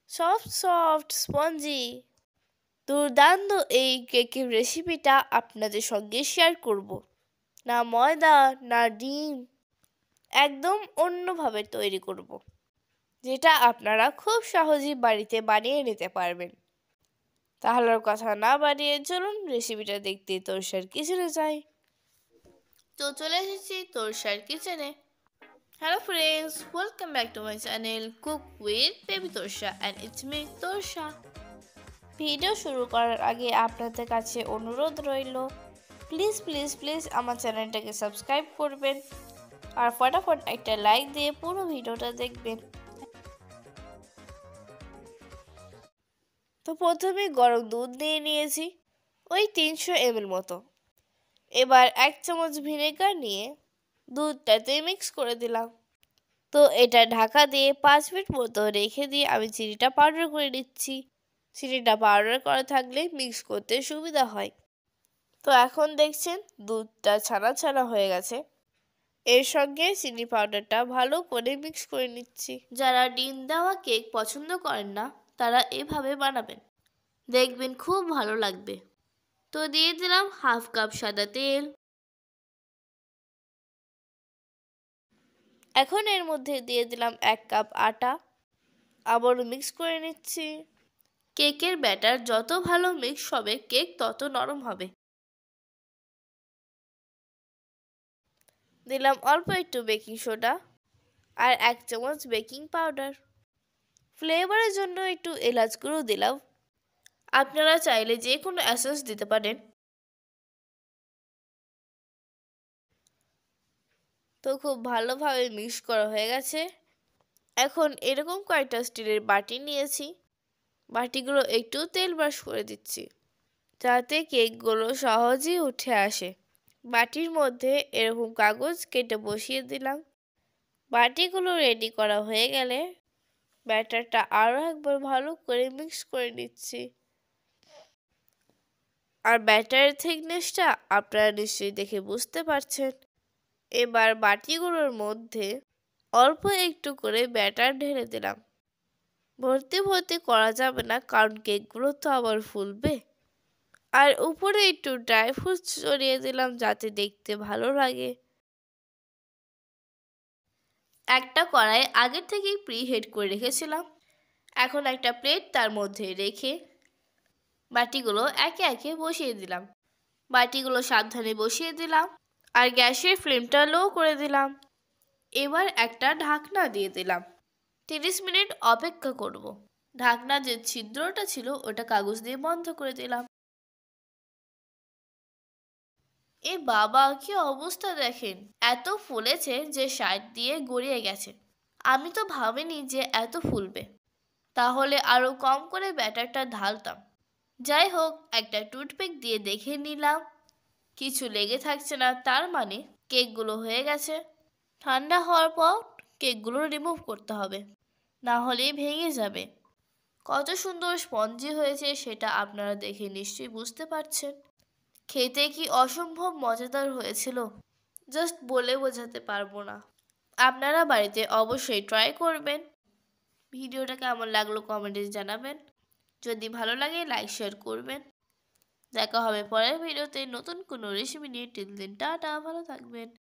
Soft soft spongy দুর্দান্ত এই কেকের রেসিপিটা আপনাদের সঙ্গে শেয়ার করব। না ময়দা না ডিম, একদম অন্যভাবে তৈরি করব, যেটা আপনারা খুব সহজেই বাড়িতে বানিয়ে নিতে পারবেন। তাহলে আর কথা না বাড়িয়ে চলুন রেসিপিটা দেখতে তোরসার কিচেনে যাই। তো চলে এসেছি তোরসার কিচেনে। Hello friends, welcome back to my channel cook with baby Torsa and it's me Torsa. Video শুরু করার আগে আপনাদের কাছে অনুরোধ রইল, প্লিজ প্লিজ প্লিজ আমার চ্যানেলটাকে সাবস্ক্রাইব করবেন আর ফটাফট একটা লাইক দিয়ে পুরো ভিডিওটা দেখবেন। তো প্রথমে গরম দুধ দিয়ে নিয়েছি ওই 300 ml মতো। এবার 1 চামচ ভিনেগার নিয়ে দুধটাতে মিক্স করে দিলাম। তো এটা ঢাকা দিয়ে 5 মিনিট মতো রেখে দিয়ে আমি চিনিটা পাউডার করে নিচ্ছি। চিনিটা পাউডার করা থাকলে মিক্স করতে সুবিধা হয়। তো এখন দেখছেন দুধটা ছানা ছানা হয়ে গেছে। এর সঙ্গে চিনি পাউডারটা ভালো করে মিক্স করে নিচ্ছি। যারা ডিম দেওয়া কেক পছন্দ করেন না তারা এভাবে বানাবেন, দেখবেন খুব ভালো লাগবে। তো দিয়ে দিলাম হাফ কাপ সাদা তেল। এখন এর মধ্যে দিয়ে দিলাম 1 কাপ আটা। আবারও মিক্স করে নিচ্ছি। কেকের ব্যাটার যত ভালো মিক্স হবে কেক তত নরম হবে। দিলাম অল্প একটু বেকিং সোডা আর 1 চামচ বেকিং পাউডার। ফ্লেভারের জন্য একটু এলাচ গুঁড়ো দিলাম। আপনারা চাইলে যে কোনো এসেন্স দিতে পারেন। তো খুব ভালোভাবে মিক্স করা হয়ে গেছে। এখন এরকম কয়েকটা স্টিলের বাটি নিয়েছি। বাটিগুলো একটু তেল ব্রাশ করে দিচ্ছি যাতে কেকগুলো সহজেই উঠে আসে। বাটির মধ্যে এরকম কাগজ কেটে বসিয়ে দিলাম। বাটিগুলো রেডি করা হয়ে গেলে ব্যাটারটা আরও একবার ভালো করে মিক্স করে নিচ্ছি। আর ব্যাটারের থিকনেসটা আপনারা নিশ্চয়ই দেখে বুঝতে পারছেন। এবার বাটিগুলোর মধ্যে অল্প একটু করে ব্যাটার ঢেলে দিলাম। ভর্তি ভর্তি করা যাবে না, কারণ কেকগুলো তো আবার ফুলবে। আর উপরে একটু ড্রাই ফ্রুটস ছড়িয়ে দিলাম যাতে দেখতে ভালো লাগে। একটা কড়াই আগের থেকেই প্রিহিট করে রেখেছিলাম। এখন একটা প্লেট তার মধ্যে রেখে বাটিগুলো একে একে বসিয়ে দিলাম। বাটিগুলো সাবধানে বসিয়ে দিলাম আর গ্যাসের ফ্লেমটা লো করে দিলাম। এবার একটা ঢাকনা দিয়ে দিলাম। 30 মিনিট অপেক্ষা করব। ঢাকনা যে ছিদ্রটা ছিল ওটা কাগজ দিয়ে বন্ধ করে দিলাম। এ বাবা, কি অবস্থা দেখেন! এত ফুলেছে যে সাইড দিয়ে গড়িয়ে গেছে। আমি তো ভাবিনি যে এত ফুলবে। তাহলে আরো কম করে ব্যাটারটা ঢালতাম। যাই হোক, একটা টুথপিক দিয়ে দেখে নিলাম কিছু লেগে থাকছে না, তার মানে কেকগুলো হয়ে গেছে। ঠান্ডা হওয়ার পর কেকগুলো রিমুভ করতে হবে, না হলে ভেঙে যাবে। কত সুন্দর স্পঞ্জি হয়েছে সেটা আপনারা দেখে নিশ্চয়ই বুঝতে পারছেন। খেতে কি অসম্ভব মজাদার হয়েছিল, জাস্ট বলে বোঝাতে পারবো না। আপনারা বাড়িতে অবশ্যই ট্রাই করবেন। ভিডিওটা কেমন লাগলো কমেন্টে জানাবেন। যদি ভালো লাগে লাইক শেয়ার করবেন। দেখা হবে পরের ভিডিওতে নতুন কোনো রেসিপি নিয়ে। টিল দিন টাটা, ভালো থাকবেন।